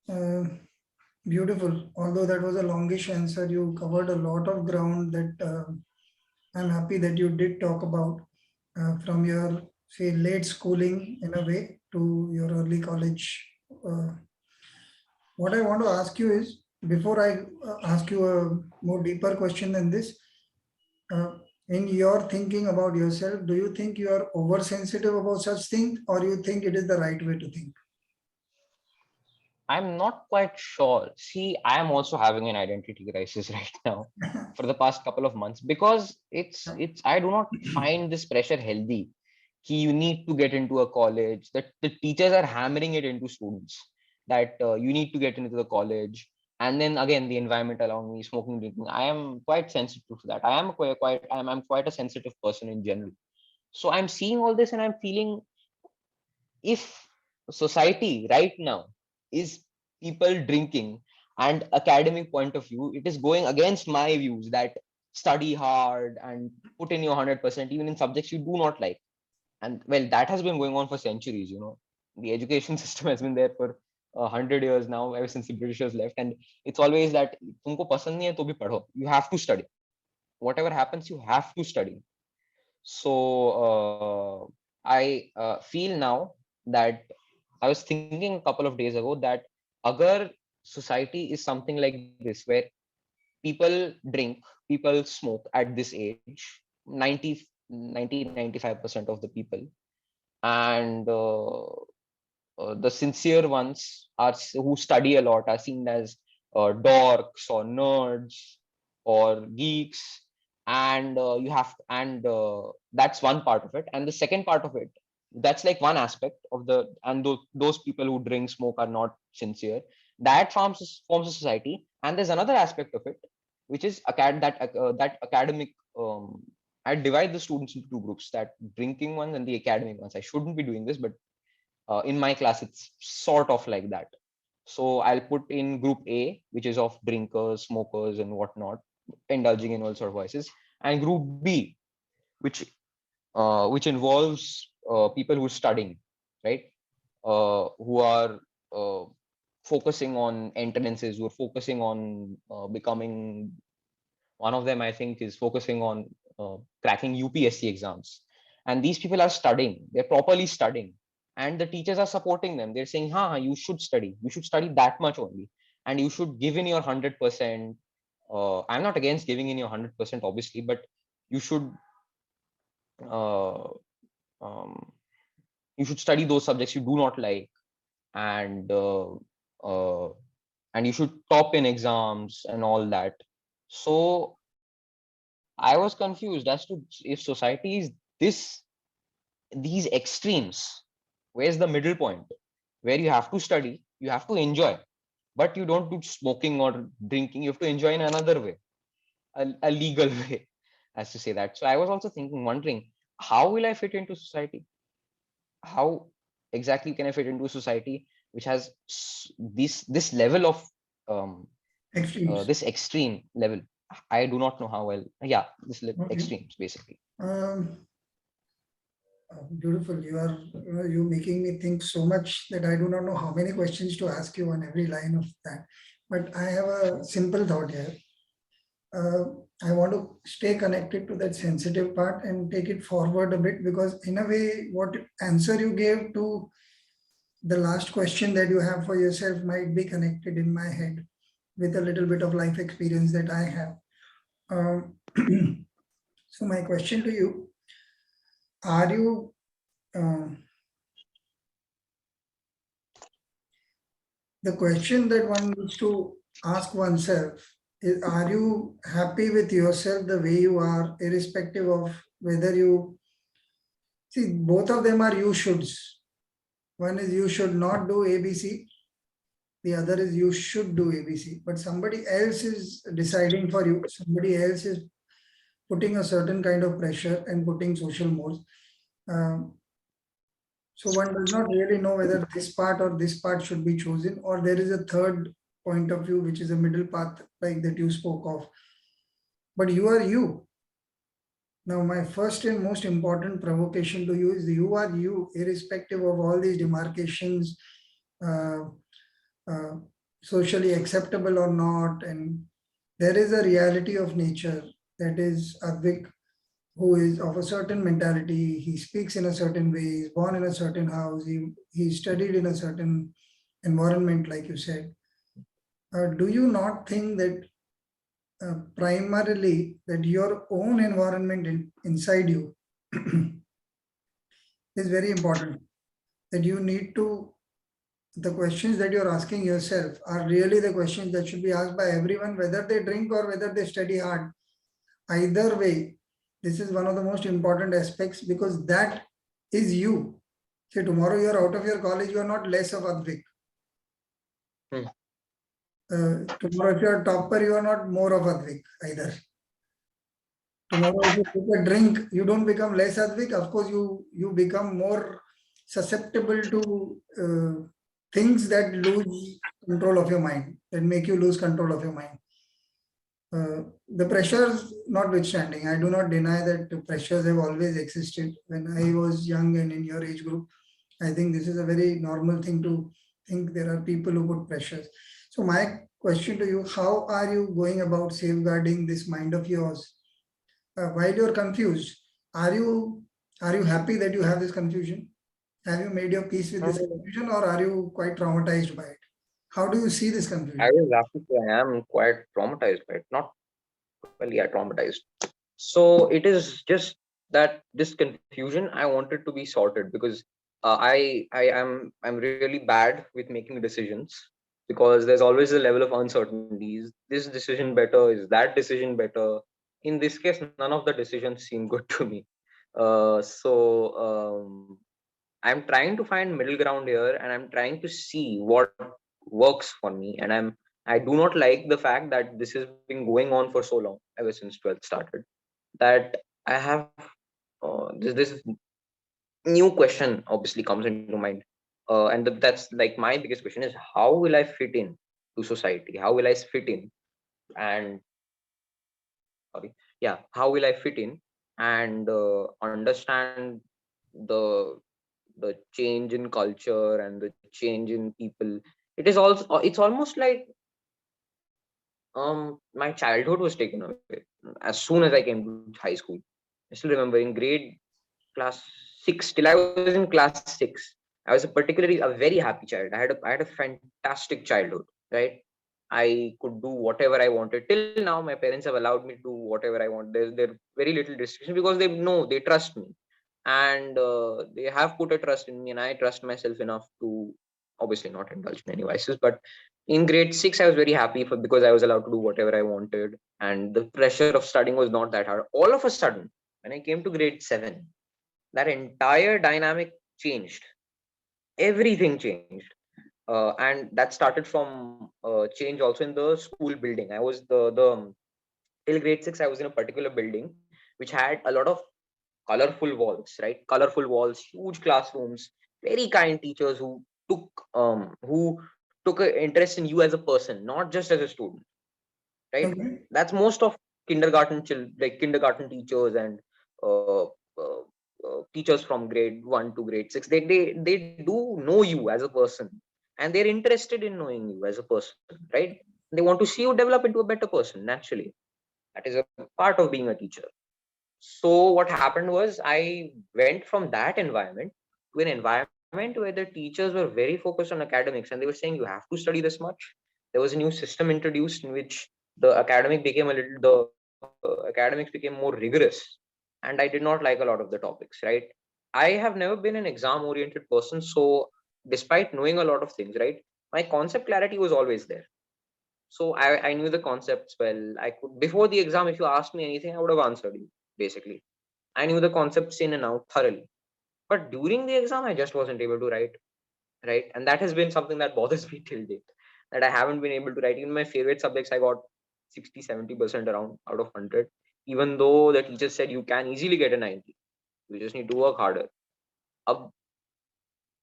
Uh, Beautiful. Although that was a longish answer, you covered a lot of ground that I'm happy that you did talk about from your, say, late schooling in a way to your early college. Uh, what I want to ask you is, before I ask you a more deeper question than this, uh, in your thinking about yourself, do you think you are oversensitive about such things, or you think it is the right way to think? I'm not quite sure. See, I am also having an identity crisis right now for the past couple of months because it's I do not find this pressure healthy. You need to get into a college, that the teachers are hammering it into students, that you need to get into the college. And then again, the environment around me, smoking, drinking. I am quite sensitive to that. I'm quite a sensitive person in general. So I'm seeing all this and I'm feeling, if society right now is people drinking and academic point of view, it is going against my views that study hard and put in your 100% even in subjects you do not like. And well, that has been going on for centuries. The education system has been there for 100 years now, ever since the Britishers left. And it's always that तुमको पसंद नहीं है तो भी पढ़ो, you have to study, whatever happens you have to study. So I feel now that I was thinking a couple of days ago that agar society is something like this, where people drink, people smoke at this age, 95% of the people, and the sincere ones who study a lot are seen as dorks or nerds or geeks, and that's one part of it. And the second part of it, that's like one aspect of those people who drink, smoke are not sincere. That forms a society. And there's another aspect of it, which is that academic. I divide the students into two groups: that drinking ones and the academic ones. I shouldn't be doing this, but in my class it's sort of like that. So I'll put in group A, which is of drinkers, smokers and whatnot, indulging in all sort of vices, and group B, which involves people who are studying, right? Who are uh, focusing on entrances, who are focusing on becoming. One of them, I think, is focusing on cracking UPSC exams. And these people are studying, they're properly studying. And the teachers are supporting them. They're saying, ha, you should study. You should study that much only. And you should give in your 100%. I'm not against giving in your 100%, obviously, but you should uh, um, you should study those subjects you do not like, and uh, and you should top in exams and all that. So I was confused as to if society is this these extremes. Where's the middle point where you have to study, you have to enjoy, but you don't do smoking or drinking. You have to enjoy in another way, a legal way, as to say that. So I was also wondering, how will I fit into society? How exactly can I fit into a society which has this level of um, Extremes. this extreme level? I do not know how well. Yeah, Okay. extremes basically. Um, Beautiful. You making me think so much that I do not know how many questions to ask you on every line of that. But I have a simple thought here. Uh, I want to stay connected to that sensitive part and take it forward a bit, because in a way, what answer you gave to the last question that you have for yourself might be connected in my head with a little bit of life experience that I have. Um, so my question to you: Are you uh, the question that one needs to ask oneself is, are you happy with yourself the way you are, irrespective of whether you see, both of them are you shoulds. One is you should not do ABC, the other is you should do ABC, but somebody else is deciding for you, somebody else is putting a certain kind of pressure and putting social mores. Um, So one does not really know whether this part or this part should be chosen, or there is a third point of view, which is a middle path, like that you spoke of. But you are you. Now, my first and most important provocation to you is you are you, irrespective of all these demarcations, uh, socially acceptable or not. And there is a reality of nature that is Advik, who is of a certain mentality. He speaks in a certain way. He's born in a certain house. He studied in a certain environment, like you said. Do you not think that primarily that your own environment inside you is very important? That you need to, the questions that you're asking yourself are really the questions that should be asked by everyone, whether they drink or whether they study hard. Either way, this is one of the most important aspects, because that is you. See, tomorrow you're out of your college, you are not less of Advik. Hmm. Tomorrow, if you're a topper, you are not more of Advik either. Tomorrow, if you take a drink, you don't become less Advik. Of course, you become more susceptible to things that lose control of your mind, that make you lose control of your mind. The pressures notwithstanding, I do not deny that the pressures have always existed. When I was young and in your age group, I think this is a very normal thing to think there are people who put pressures. So my question to you, how are you going about safeguarding this mind of yours while you're confused? Are you happy that you have this confusion? Have you made your peace with this Um, confusion, or are you quite traumatized by it? How do you see this I confusion? will have to say I am quite traumatized by it. Not well, yeah, traumatized. So it is just that this confusion I wanted to be sorted because I'm really bad with making decisions because there's always a level of uncertainties. This decision better? Is that decision better? In this case, none of the decisions seem good to me. So I'm trying to find middle ground here, and I'm trying to see what works for me. And I do not like the fact that this has been going on for so long, ever since 12th started. That I have this new question obviously comes into mind, and that's like my biggest question is how will I fit in to society? How will I fit in? And sorry, yeah, how will I fit in and understand the change in culture and the change in people? It is also it's almost like my childhood was taken away as soon as I came to high school. I still remember in grade class 6 till I was in class 6. I was a very happy child. I had a fantastic childhood, right? I could do whatever I wanted. Till now, my parents have allowed me to do whatever I want. There's very little restriction because they know, they trust me, and they have put a trust in me, and I trust myself enough to obviously not indulge in any vices. But in grade 6, I was very happy for because I was allowed to do whatever I wanted, and the pressure of studying was not that hard. All of a sudden, when I came to grade 7, that entire dynamic changed. Everything changed, and that started from change also in the school building. I was the till grade 6 I was in a particular building which had a lot of colorful walls, right? Colorful walls, huge classrooms, very kind teachers who took an interest in you as a person, not just as a student, right? Okay. That's most of like kindergarten teachers and uh, uh, teachers from grade 1 to grade 6. They do know you as a person, and they're interested in knowing you as a person, right? They want to see you develop into a better person naturally. That is a part of being a teacher. So what happened was I went from that environment to an environment where the teachers were very focused on academics, and they were saying you have to study this much. There was a new system introduced in which the academics became more rigorous, and I did not like a lot of the topics, right? I have never been an exam oriented person, so despite knowing a lot of things, right, my concept clarity was always there. So I knew the concepts well. I could before the exam, if you asked me anything, I would have answered you basically. I knew the concepts in and out thoroughly. But during the exam, I just wasn't able to write, right? And that has been something that bothers me till date, that I haven't been able to write. Even my favorite subjects, I got 60, 70% around out of 100, even though the teacher said you can easily get a 90. You just need to work harder. Uh,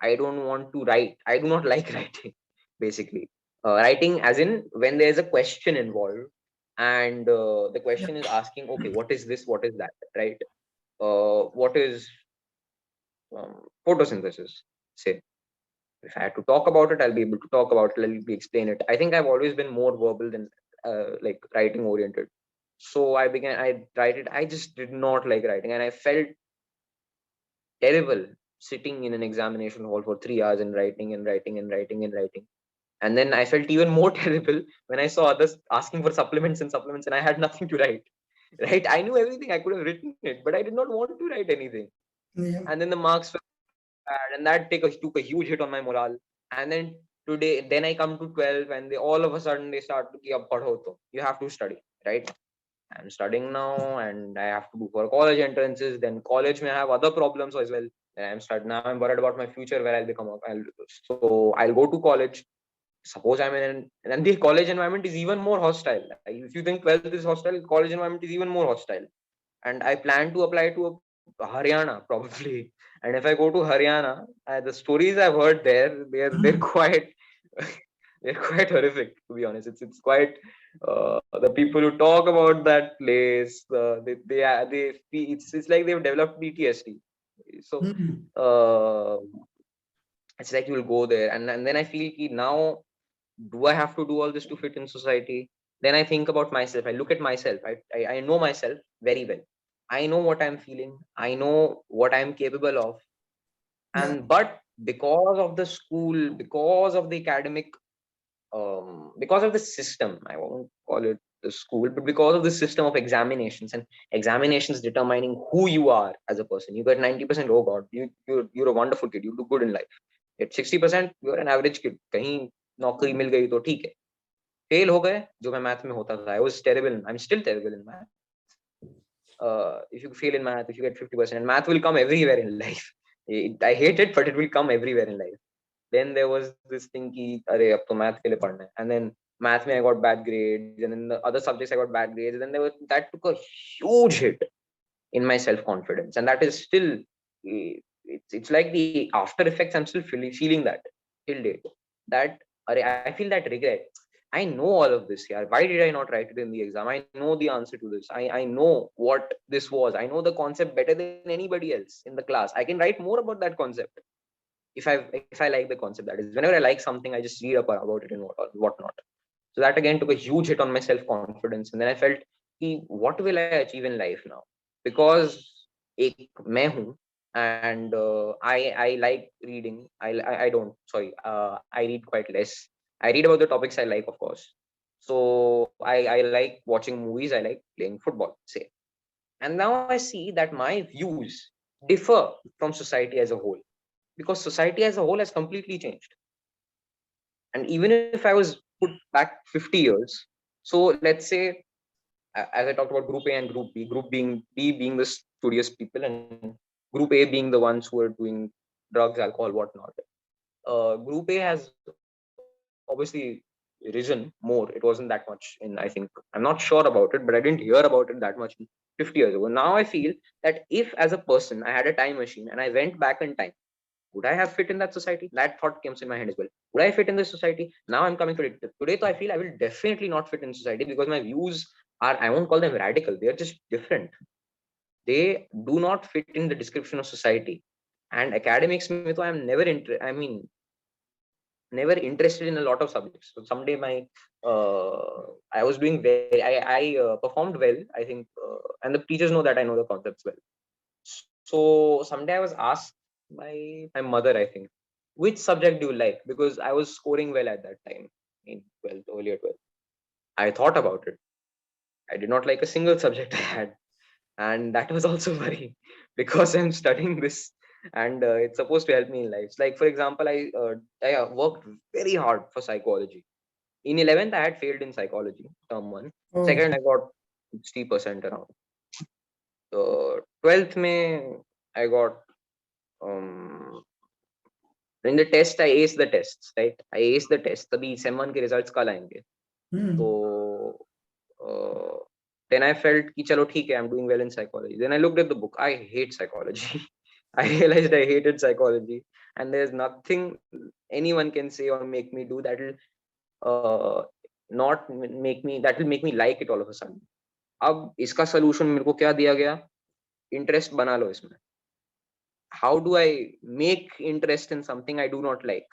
I don't want to write. I do not like writing, basically. Writing, as in when there's a question involved, and the Yeah. question is asking, okay, what is this? What is that? Right? What is photosynthesis? Say, If I had to talk about it, I'll be able to talk about it. I'll be explain it. I think I've always been more verbal than like writing oriented. So I tried it. I just did not like writing, and I felt terrible sitting in an examination hall for 3 hours and writing and writing and writing and writing. And then I felt even more terrible when I saw others asking for supplements and supplements, and I had nothing to write. Right? I knew everything. I could have written it, but I did not want to write anything. Yeah. And then the marks were bad, and that took a huge hit on my morale. And then I come to 12, and they all of a sudden they start to "Ki ab padho to. You have to study, right?" I'm studying now, and I have to go for college entrances. Then college may have other problems as well. And I'm studying now. I'm worried about my future, where I'll become. So I'll go to college. Suppose I'm in and the college environment is even more hostile. If you think 12th is hostile, college environment is even more hostile. And I plan to apply to a Haryana probably. And if I go to Haryana, the stories I've heard there, they're quite they're quite horrific, to be honest. It's quite the people who talk about that place. It's like they've developed PTSD. So Mm. uh, it's like you'll go there, and then I feel now, do I have to do all this to fit in society? Then I think about myself. I look at myself. I know myself very well. I know what I'm feeling. I know what I'm capable of. Yeah. And but because of the school, because of the academic, because of the system, I won't call it the school, but because of the system of examinations, and examinations determining who you are as a person. You get 90%. Oh God, you're a wonderful kid. You do good in life. At 60%, you're an average kid. कहीं नौकरी मिल गई तो ठीक है. Fail हो गए जो मैं मैथ में होता था. I was terrible. I'm still terrible in math. If you fail in math, if you get 50%, and math will come everywhere in life. I hate it, but it will come everywhere in life. Then there was this thing ki अरे अब तो math के लिए पढ़ना है. And then math में I got bad grades, and then the other subjects I got bad grades. And then that took a huge hit in my self confidence, and that is still it's like the after effects. I'm still feeling that till date. That I feel that regret. I know all of this here. Why did I not write it in the exam? I know the answer to this. I know what this was. I know the concept better than anybody else in the class. I can write more about that concept if I like the concept. That is, whenever I like something, I just read up about it and whatnot. So that again took a huge hit on my self confidence, and then I felt, what will I achieve in life now? Because ek मैं हूँ, and I like reading. I don't, sorry, I read quite less. I read about the topics I like, of course. So I like watching movies. I like playing football, say. And now I see that my views differ from society as a whole, because society as a whole has completely changed. And even if I was put back 50 years, so let's say, as I talked about Group A and Group B, Group being the studious people, and Group A being the ones who are doing drugs, alcohol, whatnot. Group A has obviously risen more. It wasn't that much in, I think, I'm not sure about it, but I didn't hear about it that much 50 years ago. Now I feel that if, as a person, I had a time machine and I went back in time, would I have fit in that society? That thought comes in my head as well. Would I fit in this society? Now I'm coming to it. Today, so I feel I will definitely not fit in society, because my views are, I won't call them radical. They're just different. They do not fit in the description of society. And academics, mein to I'm never interested in a lot of subjects. So someday I was doing very, I performed well, I think, and the teachers know that I know the concepts well. So someday I was asked by my mother, I think, which subject do you like? Because I was scoring well at that time in 12th, earlier 12th. I thought about it. I did not like a single subject I had. And that was also worrying, because I'm studying this, and it's supposed to help me in life. Like, for example, I worked very hard for psychology. In 11th, I had failed in psychology, term one. Oh. Second, I got 60% around. 12th, I got um, in the test, I aced the tests, right? I aced the test. तभी sem 1 के results कल आएंगे. So uh, then I felt कि चलो ठीक है, I'm doing well in psychology. Then I looked at the book. I hate psychology. I realized I hated psychology, and there's nothing anyone can say or make me do that will not make me that will make me like it all of a sudden. अब इसका solution मेरे को क्या दिया गया? Interest बना लो इसमें. How do I make interest in something I do not like?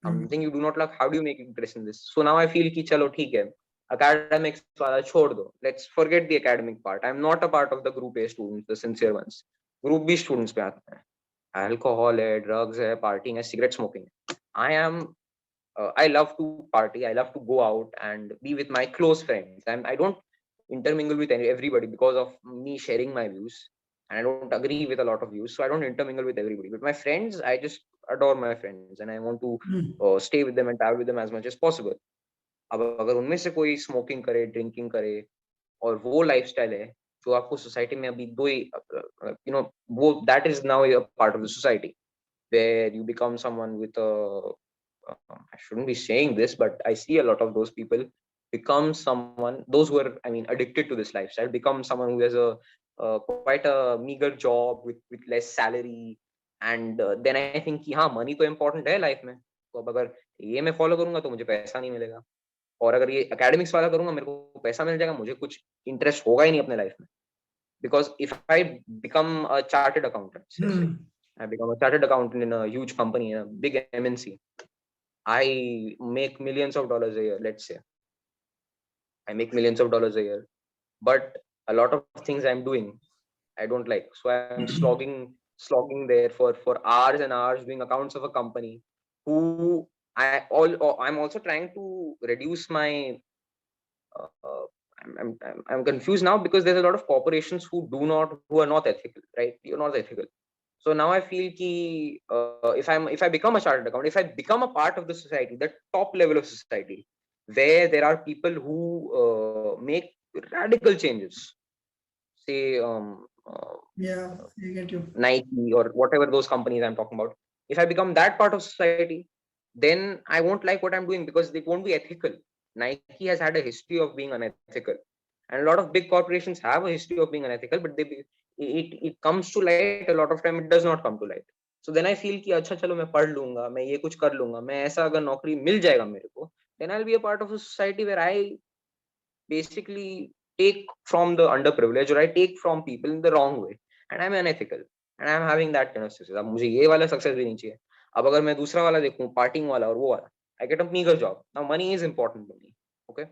something you do not like, how do you make interest in this? So now I feel ki chalo theek hai, academics wala chhod do, let's forget the academic part. I'm not a part of the group A students, the sincere ones. Group B students pe aate hain, alcohol hai, drugs hai, partying hai, cigarette smoking hai. I love to party, I love to go out and be with my close friends, and I don't intermingle with everybody because of me sharing my views, and I don't agree with a lot of views, so I don't intermingle with everybody. But my friends, I just adore my friends and I want to stay with them and travel with them as much as possible. अब अगर उनमें से कोई smoking करे, drinking करे और वो lifestyle है जो आपको सोसाइटी में अभी दो ही वो that is now a part of the society where you become someone with a I shouldn't be saying this, but I see a lot of those people become someone, those who are, I mean, addicted to this lifestyle, become someone who has a quite a meager job with less salary. And then I think कि हाँ money तो important है life में, तो अब अगर ये मैं follow करूंगा तो मुझे पैसा नहीं मिलेगा, और अगर ये academics वाला करूंगा मेरे को पैसा मिल जाएगा, मुझे कुछ interest होगा ही नहीं अपने life में. Because if I become a chartered accountant, say, I become a chartered accountant in a huge company, in a big MNC, I make millions of dollars a year, let's say. I make millions of dollars a year, but a lot of things I'm doing, I don't like. So I'm slogging there for hours and hours doing accounts of a company who I'm also trying to reduce my, I'm confused now because there's a lot of corporations who are not ethical, right? You're not ethical. So now I feel ki if I become a chartered accountant, if I become a part of the society, the top level of society, where there are people who make radical changes, say Yeah, I get you. Nike or whatever those companies I'm talking about, if I become that part of society, then I won't like what I'm doing because it won't be ethical. Nike has had a history of being unethical, and a lot of big corporations have a history of being unethical, but it comes to light a lot of time. It does not come to light. So then I feel कि अच्छा चलो मैं पढ़ लूंगा, मैं ये कुछ कर लूंगा, मैं ऐसा अगर नौकरी मिल जाएगा मेरे को, then I'll be a part of a society where I basically take from the underprivileged, or I take from people in the wrong way, and I'm unethical, and I'm having that kind of success. अब मुझे ये वाला success भी नहीं चाहिए. अब अगर मैं दूसरा वाला देखूं, partying वाला और वो वाला, I get a meager job. Now money is important to me, okay?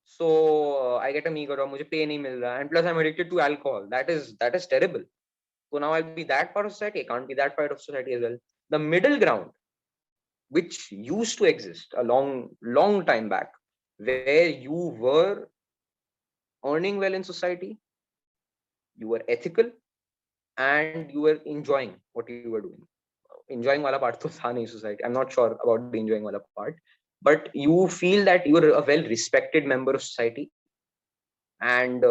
So I get a meager job, मुझे pay नहीं मिल रहा, and plus I'm addicted to alcohol. That is terrible. So now I'll be that part of society. I can't be that part of society as well. The middle ground, which used to exist a long time back, where you were earning well in society, you were ethical, and you were enjoying what you were doing. Enjoying wala part to tha nahi society. I'm not sure about the enjoying wala part, but you feel that you're a well respected member of society. And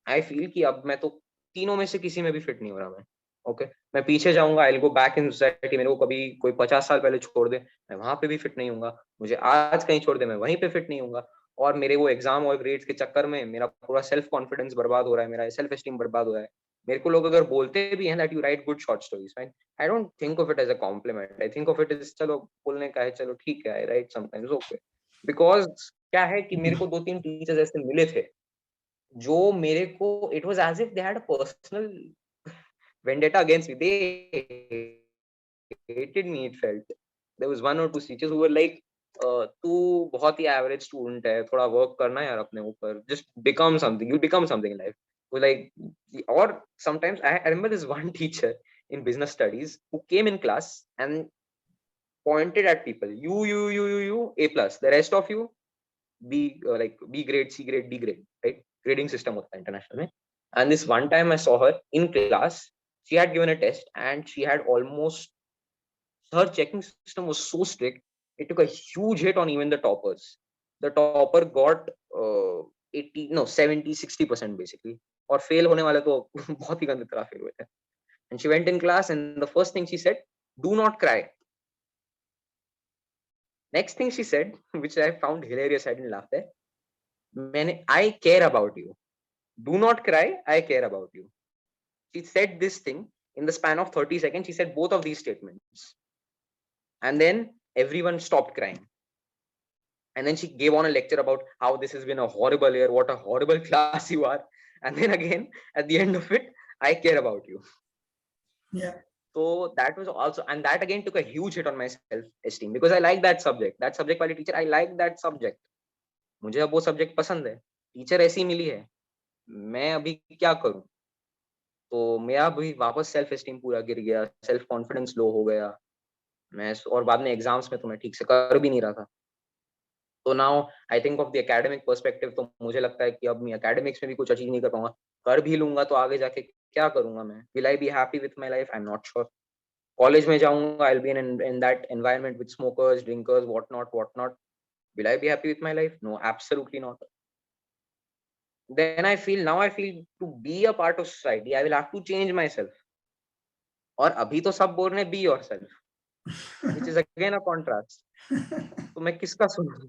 I feel कि अब मैं तो तीनों में से किसी में भी फिट नहीं हो रहा मैं. ओके मैं पीछे जाऊंगा, I will go back in society. मेरे को कभी कोई 50 साल पहले छोड़ दे, मैं वहां पे भी फिट नहीं होऊंगा. मुझे आज कहीं छोड़ दे, मैं वहीं पे फिट नहीं होऊंगा. और मेरे वो एग्जाम और ग्रेड्स के चक्कर में मेरा पूरा सेल्फ कॉन्फिडेंस बर्बाद हो रहा है, मेरा सेल्फ एस्टीम बर्बाद हो रहा है. मेरे को लोग अगर बोलते भी हैं that you write good short stories, fine, I don't think of it as a compliment. I think of it as चलो बोलने का है, चलो ठीक है, I write sometimes, okay. Because क्या है कि मेरे को 2-3 टीचर्स ऐसे मिले थे जो मेरे को, it was as if they had a personal vendetta against me. They hated me, it felt. There was one or two teachers who were like, तू बहुत ही एवरेज स्टूडेंट है, थोड़ा वर्क करना है यार अपने ऊपर, just become something, you become something in life. So like, or sometimes I remember this one teacher in business studies who came in class and pointed at people, you A plus, the rest of you B, like B grade, C grade, D grade, right? Grading system होता है international में. And this one time I saw her in class, she had given a test and she had almost, her checking system was so strict, it took a huge hit on even the toppers. The topper got 70-60% basically, और fail होने वाले तो बहुत ही गंदी तरह fail हुए थे. And she went in class and the first thing she said, do not cry. Next thing she said, which I found hilarious, I didn't laugh there, I care about you. Do not cry, I care about you. She said this thing in the span of 30 seconds. She said both of these statements. And then everyone stopped crying. And then she gave on a lecture about how this has been a horrible year, what a horrible class you are. And then again, at the end of it, I care about you. Yeah. So that was also, and that again took a huge hit on my self-esteem because I like that subject. That subject वाली teacher, I like that subject. मुझे अब वो subject पसंद है. Teacher ऐसी मिली है. मैं अभी क्या करूं? तो मेरा भी वापस सेल्फ एस्टीम पूरा गिर गया, सेल्फ कॉन्फिडेंस लो हो गया. मैं और बाद में एग्जाम्स में तो मैं ठीक से कर भी नहीं रहा था. तो now I think of the academic perspective, तो मुझे लगता है कि अब मैं एकेडमिक्स में भी कुछ अचीव नहीं कर पाऊंगा. कर भी लूंगा तो आगे जाके क्या करूंगा मैं? Will I be happy with my life? I am not sure. College में जाऊंगा, I will be in that environment with smokers, drinkers, what not. Will I be happy with my life? No, absolutely not. Then now I feel to be a part of society, I will have to change myself. और अभी तो सब बोल रहे हैं be yourself, which is again a contrast. तो मैं किसका सुनूं?